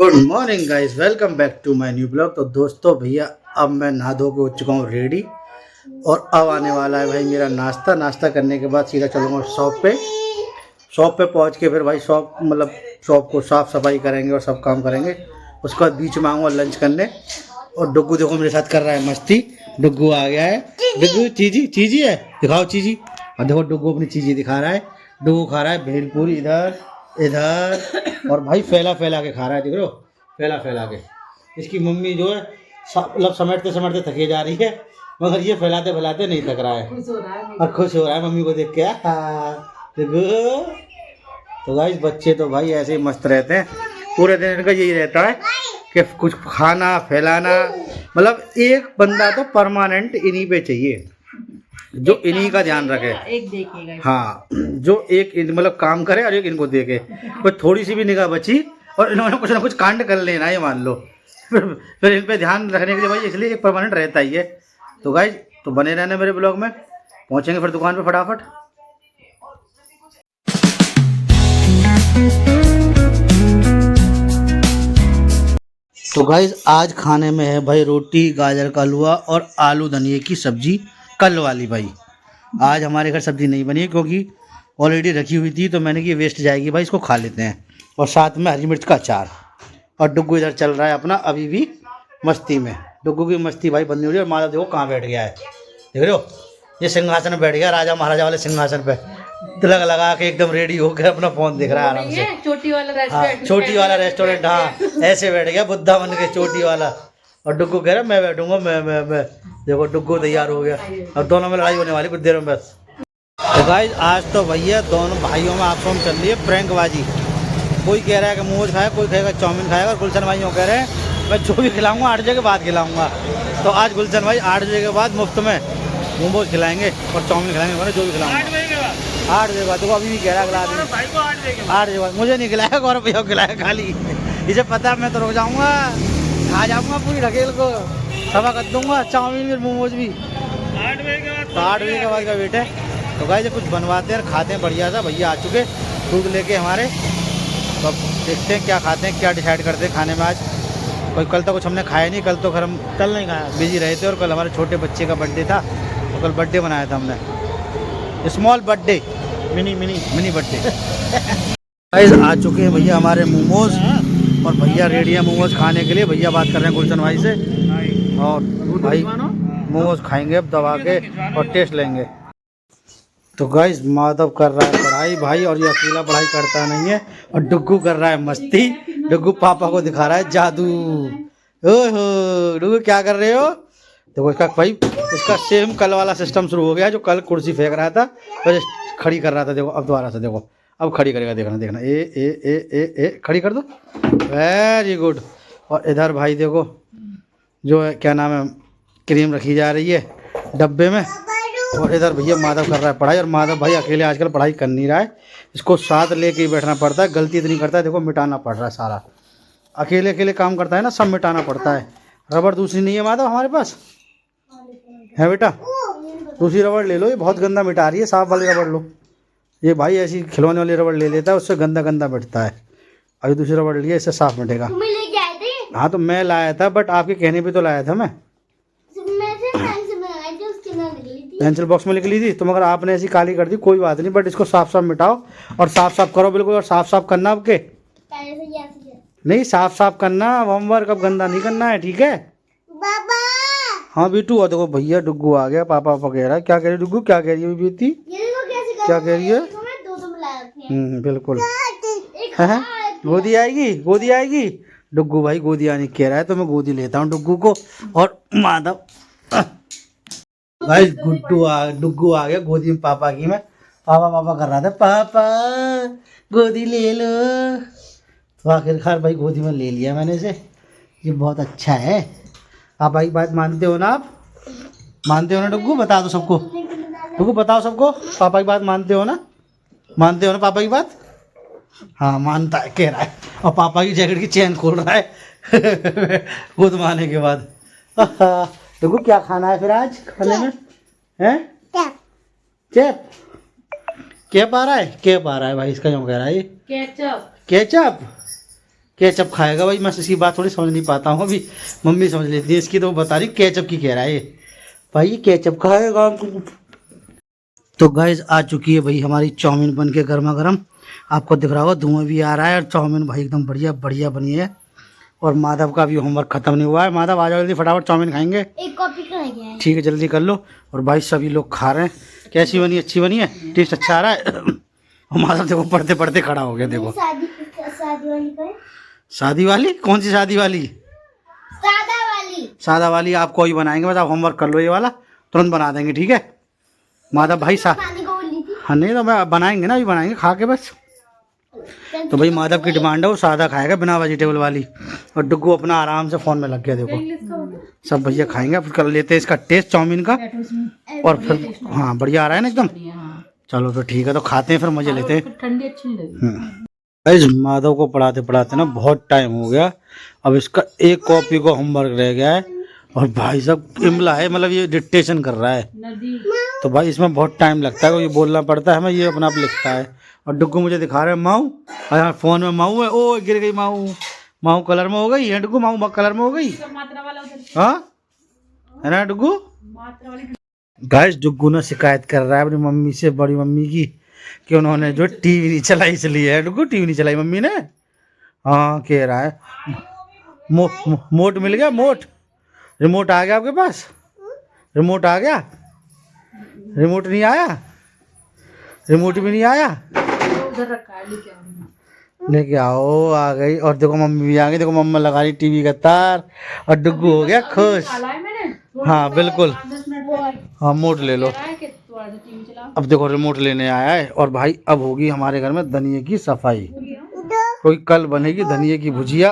Good morning guys, welcome back to my new blog. तो दोस्तों भैया अब मैं नहा धो के हो चुका हूँ रेडी और अब आने वाला है भाई मेरा नाश्ता करने के बाद सीधा चलूँगा शॉप पे पहुँच के फिर भाई शॉप को साफ़ सफाई करेंगे और सब काम करेंगे। उसके बाद बीच में आऊँगा लंच करने। और डुग्गू देखो मेरे साथ कर रहा है मस्ती। डुग्गू आ गया है। डुग्गू चीजी है, दिखाओ चीजी। और देखो डुग्गू अपनी चीज़ें दिखा रहा है। डुग्गू खा रहा है भेलपूरी इधर और भाई फैला के खा रहा है, देख रहे हो, फैला के। इसकी मम्मी जो है मतलब समेटते थकी जा रही है, मगर ये फैलाते नहीं थक रहा है और खुश हो रहा है मम्मी को देख के। तो गाइस बच्चे तो भाई ऐसे ही मस्त रहते हैं, पूरे दिन इनका यही रहता है कि कुछ खाना फैलाना। मतलब एक बंदा तो परमानेंट इन्हीं पे चाहिए जो इन्हीं का ध्यान रखे, एक देखेगा। हाँ, जो एक मतलब काम करे और एक इनको देखे। कोई थोड़ी सी भी निगाह बची और इन्होंने कुछ ना कुछ कांड कर लेना, ये मान लो। फिर इन पे ध्यान रखने के लिए भाई इसलिए एक परमानेंट रहता ही है। तो गाइस तो बने रहना मेरे ब्लॉग में, पहुंचेंगे फिर दुकान पे फटाफट। तो गाइस आज खाने में है भाई रोटी, गाजर का हलवा और आलू धनिए की सब्जी, कल वाली। भाई आज हमारे घर सब्जी नहीं बनी क्योंकि ऑलरेडी रखी हुई थी, तो मैंने कि वेस्ट जाएगी भाई, इसको खा लेते हैं। और साथ में हरी मिर्च का अचार। और डुग्गू इधर चल रहा है अपना अभी भी मस्ती में। डुग्गू की मस्ती भाई बंद नहीं हो रही। और माधव देखो कहाँ बैठ गया है, देख रहे हो, ये सिंहासन में बैठ गया, राजा महाराजा वाले सिंहासन पे तिलक लगा के एकदम रेडी होकर अपना फोन देख रहा है आराम से। चोटी वाला रेस्टोरेंट, हाँ ऐसे बैठ गया बुद्धा बन के, चोटी वाला। और डुग्गू कह रहा मैं बैठूंगा, मैं देखो डुग्गू तैयार हो गया। अब दोनों में लड़ाई होने वाली कुछ देर में बस। तो गाइस आज तो भैया दोनों भाइयों में आपस में चल रही है प्रैंकबाजी। कोई कह रहा है कि मोमोज खाएगा, कोई कहेगा चाउमीन खाएगा। और गुलशन भाई कह रहे हैं मैं जो भी खिलाऊंगा 8 बजे के बाद खिलाऊंगा। तो आज गुलशन भाई 8 बजे के बाद मुफ्त में मोमोज खिलाएंगे और चाउमीन खिलाएंगे, मैंने जो भी खिलाऊंगा 8 बजे के बाद। देखो अभी भी कह रहा है अगला आदमी 8 बजे बाद। मुझे नहीं खिलाएगा, गौरव भैया खिलाएगा खाली। इसे पता है मैं तो रुक जाऊँगा, खा जाऊँगा पूरी ढकेल को, सवा कर दूँगा चाउमीन फिर मोमोज भी 8 बजे के बाद। तो 8 बजे के बाद का वेट है। तो गाइस कुछ बनवाते हैं खाते हैं बढ़िया सा। भैया आ चुके दूध लेके हमारे। तो अब देखते हैं क्या खाते हैं, क्या डिसाइड करते हैं खाने में आज। कोई कल तो कुछ हमने खाया नहीं, कल नहीं खाया, बिजी रहे थे। और कल हमारे छोटे बच्चे का बर्थडे था, तो कल बर्थडे बनाया था हमने, small birthday, mini birthday. Guys आ चुके हैं भैया हमारे मोमोज, और भैया रेडी है मोमोज खाने के लिए। भैया बात कर रहे हैं गुलशन भाई से, और भाई मोमोज खाएंगे अब दबा के और टेस्ट लेंगे। तो गाइस माधव कर रहा है पढ़ाई भाई, और ये अकेला पढ़ाई करता नहीं है। और डुग्गू कर रहा है मस्ती। डुग्गू पापा को दिखा रहा है जादू। ओहो डुग्गू क्या कर रहे हो? देखो इसका भाई, इसका सेम कल वाला सिस्टम शुरू हो गया, जो कल कुर्सी फेंक रहा था फिर खड़ी कर रहा था। देखो अब दोबारा से देखो, अब खड़ी करेगा, देखना ए ए ए ए ए खड़ी कर दो, वेरी गुड। और इधर भाई देखो जो है क्या नाम है, क्रीम रखी जा रही है डब्बे में। और इधर भैया माधव कर रहा है पढ़ाई। और माधव भाई अकेले आजकल पढ़ाई कर नहीं रहा है, इसको साथ लेके ही बैठना पड़ता है। गलती इतनी करता है देखो, मिटाना पड़ रहा है सारा। अकेले काम करता है ना, सब मिटाना पड़ता है। रबड़ दूसरी नहीं है माधव हमारे पास, है बेटा? दूसरी रबड़ ले लो, ये बहुत गंदा मिटा रही है, साफ वाली रबड़ लो। ये भाई ऐसी खिलौने वाली रबड़ ले लेता है, उससे गंदा मिटता है। अभी दूसरी रबड़ लिया, इससे साफ मिटेगा। हाँ तो मैं लाया था, बट आपके कहने पे तो लाया था मैं। पेंसिल बॉक्स में लिख ली थी तो, मगर आपने ऐसी काली कर दी, कोई बात नहीं। बट इसको साफ मिटाओ और साफ करो बिल्कुल। और साफ करना आपके नहीं, साफ करना, होमवर्क अब गंदा नहीं करना है, ठीक है बाबा? हाँ बेटू। और देखो भैया डुग्गू आ गया, पापा कह रहा है। क्या कह रही डुग्गू, क्या कह रही है बेटी, क्या कह रही है? बिल्कुल है, गोदी आएगी। डुग्गू भाई गोदी आने कह रहा है, तो मैं गोदी लेता हूँ डुग्गू को। और माधव भाई डुग्गू आ गया गोदी में पापा की। मैं पापा कर रहा था, पापा गोदी ले लो। तो आखिरकार भाई गोदी में ले लिया मैंने इसे, ये बहुत अच्छा है। आप भाई बात मानते हो ना? आप मानते हो ना डुग्गू? बता दो सबको, डुग्गू बताओ सबको, पापा की बात मानते हो ना? पापा की बात? हाँ मानता है, कह रहा है। और पापा की जैकेट की चेन खोल रहा है गोद मारने के बाद। डुग्गू क्या खाना है फिर आज खाने में? हैं कैप कैप आ रहा है भाई, इसका जो कह रहा है केचप। केचप खाएगा भाई। मैं इसकी बात थोड़ी समझ नहीं पाता हूँ अभी, मम्मी समझ लेती है इसकी, तो वो बता रही केचप की कह रहा है ये भाई, ये केचप खाएगा। तो गाइस आ चुकी है भाई हमारी चाउमीन बन के गर्मा गर्म, आपको दिख रहा होगा धुआं भी आ रहा है, और चाउमीन भाई एकदम बढ़िया बढ़िया बनी है। और माधव का भी होमवर्क खत्म नहीं हुआ है। माधव आ जाओ जल्दी, फटाफट चाउमीन खाएंगे। एक कॉपी का गया है। ठीक है जल्दी कर लो। और भाई सभी लोग खा रहे हैं। कैसी बनी? अच्छी बनी है, टेस्ट अच्छा आ रहा है। और माधव देखो पढ़ते पढ़ते खड़ा हो गया देखो। शादी वाली करें? शादी वाली? कौन सी शादी वाली? सादा वाली। सादा वाली आपको ही बनाएंगे, बस आप होमवर्क कर लो, ये वाला तुरंत बना देंगे। ठीक है माधव भाई पानी को बोली थी। हाँ नहीं तो मैं बनाएंगे ना, अभी बनाएंगे खा के बस। तो भाई माधव की डिमांड है, वो सादा खाएगा बिना वेजिटेबल वाली, और डुग्गू अपना आराम से फोन में लग गया देखो। सब भैया खाएंगे, फिर कर लेते हैं इसका टेस्ट चाउमीन का, और फिर हाँ बढ़िया आ रहा है ना एकदम। चलो तो ठीक है, तो खाते हैं फिर मजे लेते हैं। ठंडी अच्छी नहीं लगी। गाइस माधव को पढ़ाते पढ़ाते ना बहुत टाइम हो गया, अब इसका एक कॉपी को होमवर्क रह गया है, और भाई साहब इमला है, मतलब ये डिक्टेशन कर रहा है, तो भाई इसमें बहुत टाइम लगता है, ये बोलना पड़ता है हमें, ये अपना आप लिखता है। और डुग्गू मुझे दिखा रहे हैं माऊ, और फोन में माऊ है, ओ गिर गई माऊ, माऊ कलर में हो गई है डुग्गू, माऊ कलर में हो गई। हाँ है ना डुग्गू? गाइस डुग्गू ने शिकायत कर रहा है अपनी मम्मी से, बड़ी मम्मी की, कि उन्होंने जो टीवी नहीं चलाई इसलिए है। डुग्गू टीवी नहीं चलाई मम्मी ने? हाँ कह रहा है। मोट मिल गया? मोट रिमोट आ गया आपके पास? रिमोट आ गया? रिमोट नहीं आया? रिमोट भी नहीं आया? लेके आओ, आ गई। और देखो मम्मी भी आ गई, देखो मम्मा लगा रही टीवी का तार, और डुग्गू हो गया खुश। हाँ बिल्कुल, हाँ मोट ले लो। अब देखो रिमोट लेने आया है। और भाई अब होगी हमारे घर में धनिये की सफाई, कोई कल बनेगी धनिये की भुजिया,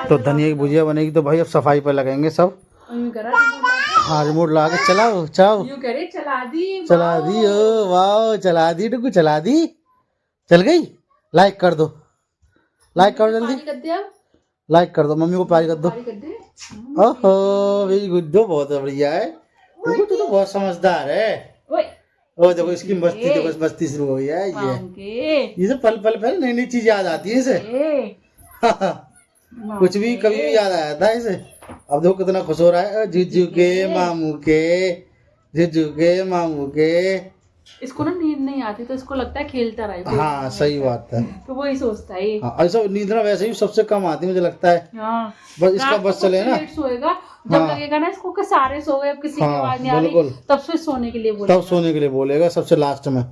तो धनिया की भुजिया बनेगी, तो भाई अब सफाई पर लगेंगे सब। हाँ रिमोट ला के चलाओ, चाओ चला दी, ओ वाह चला दी डुग्गू, चला दी, चल गई। लाइक कर दो, लाइक करो जल्दी, लाइक कर दो, मम्मी को प्यारी कर दो। ओहो वेरी गुड, दो बहुत बढ़िया है डुग्गू, तू तो बहुत समझदार है। ओ देखो इसकी मस्ती, देखो मस्ती शुरू हो गई है, ये सब पल पल पल नई नई चीज याद आती है इसे। कुछ भी कभी भी याद आया था इसे। अब देखो कितना खुश हो रहा है, जीजू के मामू के, जीजू के मामू के। इसको ना नींद नहीं आती, तो इसको लगता है खेलता रहे। हाँ सही बात है, तो वही सोचता है। हाँ ऐसा नींद ना वैसे ही सबसे कम आती है मुझे लगता है। हाँ। बस इसका बस चले ना, सोएगा जब लगेगा ना इसको कि सारे सो गए, अब किसी की आवाज नहीं आ रही, तब से सोने के लिए बोलेगा। तब सोने के लिए बोलेगा सबसे लास्ट में,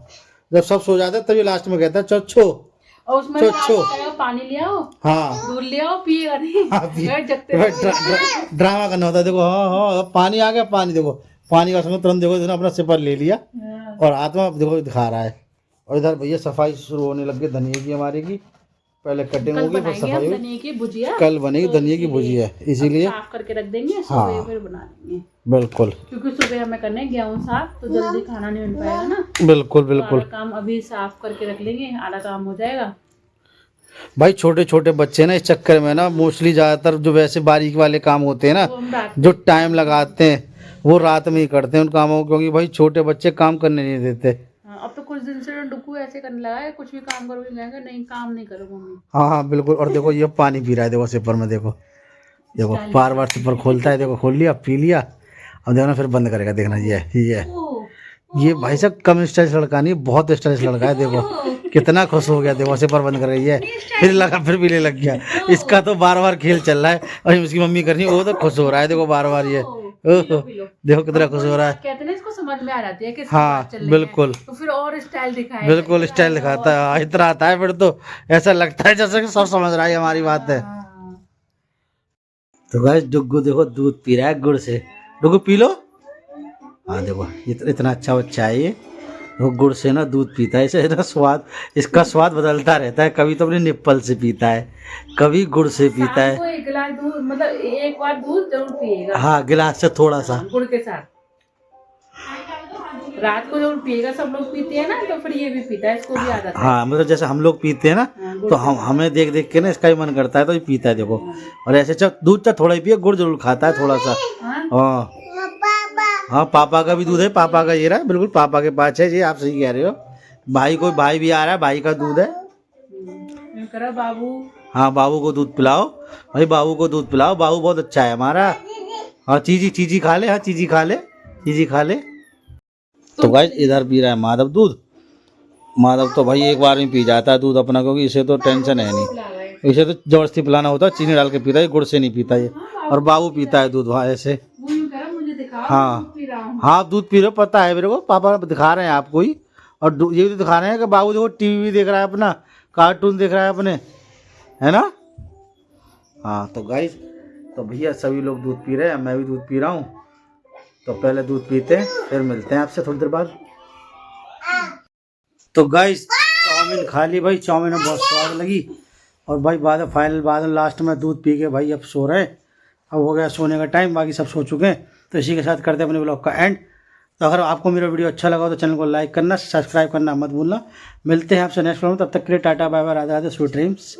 जब सब सो जाते हैं तभी लास्ट में कहता है चो। और उसमें पानी ले आओ, हाँ दूध ले आओ, पिएगा नहीं, ड्रामा करना होता है। देखो हाँ हाँ पानी आ गया, पानी देखो, पानी का समय तुरंत देखो अपना सिपर ले लिया, और हाथ में देखो दिखा रहा है। और इधर भैया सफाई शुरू होने लग गई धनिया की हमारे की, पहले कटिंग होगी फिर सफाई होगी, कल बनेगी धनिया की भुजिया, इसीलिए साफ करके रख देंगे, हाँ फिर बना देंगे। बिल्कुल, क्योंकि सुबह हमें करना है गेहूं साफ, तो जल्दी खाना नहीं बन पाएगा ना। बिल्कुल बिल्कुल, काम अभी साफ करके रख लेंगे, आधा काम हो जाएगा। भाई छोटे छोटे बच्चे ना इस चक्कर में ना मोस्टली ज्यादातर जो वैसे बारीक वाले काम होते हैं ना, जो टाइम लगाते हैं वो रात में ही करते हैं उन कामों को, क्योंकि भाई छोटे बच्चे काम करने नहीं देते। अब तो कुछ दिन से डुग्गू ऐसे करने लगा है, कुछ भी काम करो नहीं, काम नहीं करो मम्मी। हाँ हाँ बिल्कुल। और देखो ये पानी पी रहा है, देखो सिपर में, देखो देखो बार बार सिपर खोलता है, देखो खोल लिया पी लिया, अब देखो ना फिर बंद करेगा, देखना ये भाई साहब कम स्टाइलिश लड़का नहीं, बहुत स्टाइलिश लड़का है। देखो कितना खुश हो गया, देखो सिपर बंद कर रही है, फिर लगा फिर पीने लग गया। इसका तो बार बार खेल चल रहा है, और उसकी मम्मी कर रही है, वो तो खुश हो रहा है देखो बार बार, ये देखो कितना खुश हो रहा है। कहते हैं इसको समझ में आ जाती है कि हाँ बिल्कुल, तो फिर और स्टाइल दिखाएगा, बिल्कुल स्टाइल दिखाता है, इतना आता है फिर तो ऐसा लगता है जैसे कि सब समझ रहा है हमारी बात है। तो गाइस डुग्गू देखो दूध पी रहा है गुड़ से, डुग्गू पी लो। हाँ देखो इतना अच्छा बच्चा है ये, वो गुड़ से ना दूध पीता है, इसे ना स्वाद, इसका स्वाद बदलता रहता है, कभी तो अपने निप्पल से पीता है, कभी गुड़ से पीता है। एक गिलास दूध, मतलब एक बार दूध जरूर पिएगा, हाँ गिलास से थोड़ा सा गुड़ के साथ, रात को जरूर पिएगा। सब लोग पीते हैं ना, तो फिर ये भी पीता है, इसको भी आदत है। हाँ मतलब जैसे हम लोग पीते हैं ना, तो हमें देख देख के ना इसका ही मन करता है, तो ये पीता है देखो। और ऐसे दूध थोड़ा ही पिए, गुड़ जरूर खाता है थोड़ा सा। हाँ हाँ पापा का भी दूध है, पापा का ये रहा बिल्कुल, पापा के पास है जी, आप सही कह रहे हो। भाई भी आ रहा है, भाई का दूध है। करो बाबू। हाँ बाबू को दूध पिलाओ भाई, बाबू को दूध पिलाओ, बाबू बहुत अच्छा है हमारा। हाँ चीजी चीजी खा ले, हाँ चीजी खा ले, चीजी खा ले। तो गाइस इधर पी रहा है माधव दूध। माधव तो भाई एक बार में पी जाता है दूध अपना, क्योंकि इसे तो टेंशन है नहीं, इसे तो जबरदस्ती पिलाना होता है, चीनी डाल के पीता है, गुड़ से नहीं पीता ये। और बाबू पीता है दूध वहाँ ऐसे। हाँ हाँ आप दूध पी रहे हो, पता है मेरे को, पापा दिखा रहे हैं आपको ही। और ये भी दिखा रहे हैं कि बाबू देखो टीवी देख रहा है अपना, कार्टून देख रहा है अपने, है ना। हाँ तो गाइस तो भैया सभी लोग दूध पी रहे हैं, मैं भी दूध पी रहा हूँ। तो पहले दूध पीते हैं, फिर मिलते हैं आपसे थोड़ी देर बाद। तो गाइस चाउमीन खा ली भाई, चाउमीन में बहुत स्वाद लगी। और भाई बाद लास्ट में दूध पी के भाई अब सो रहे हैं। अब हो गया सोने का टाइम, बाकी सब सो चुके हैं। तो इसी के साथ करते हैं अपने ब्लॉग का एंड। तो अगर आपको मेरा वीडियो अच्छा लगा तो चैनल को लाइक करना, सब्सक्राइब करना मत भूलना। मिलते हैं आपसे नेक्स्ट वीडियो में, तब तक के लिए tata bye bye, Radhe Radhe, sweet dreams.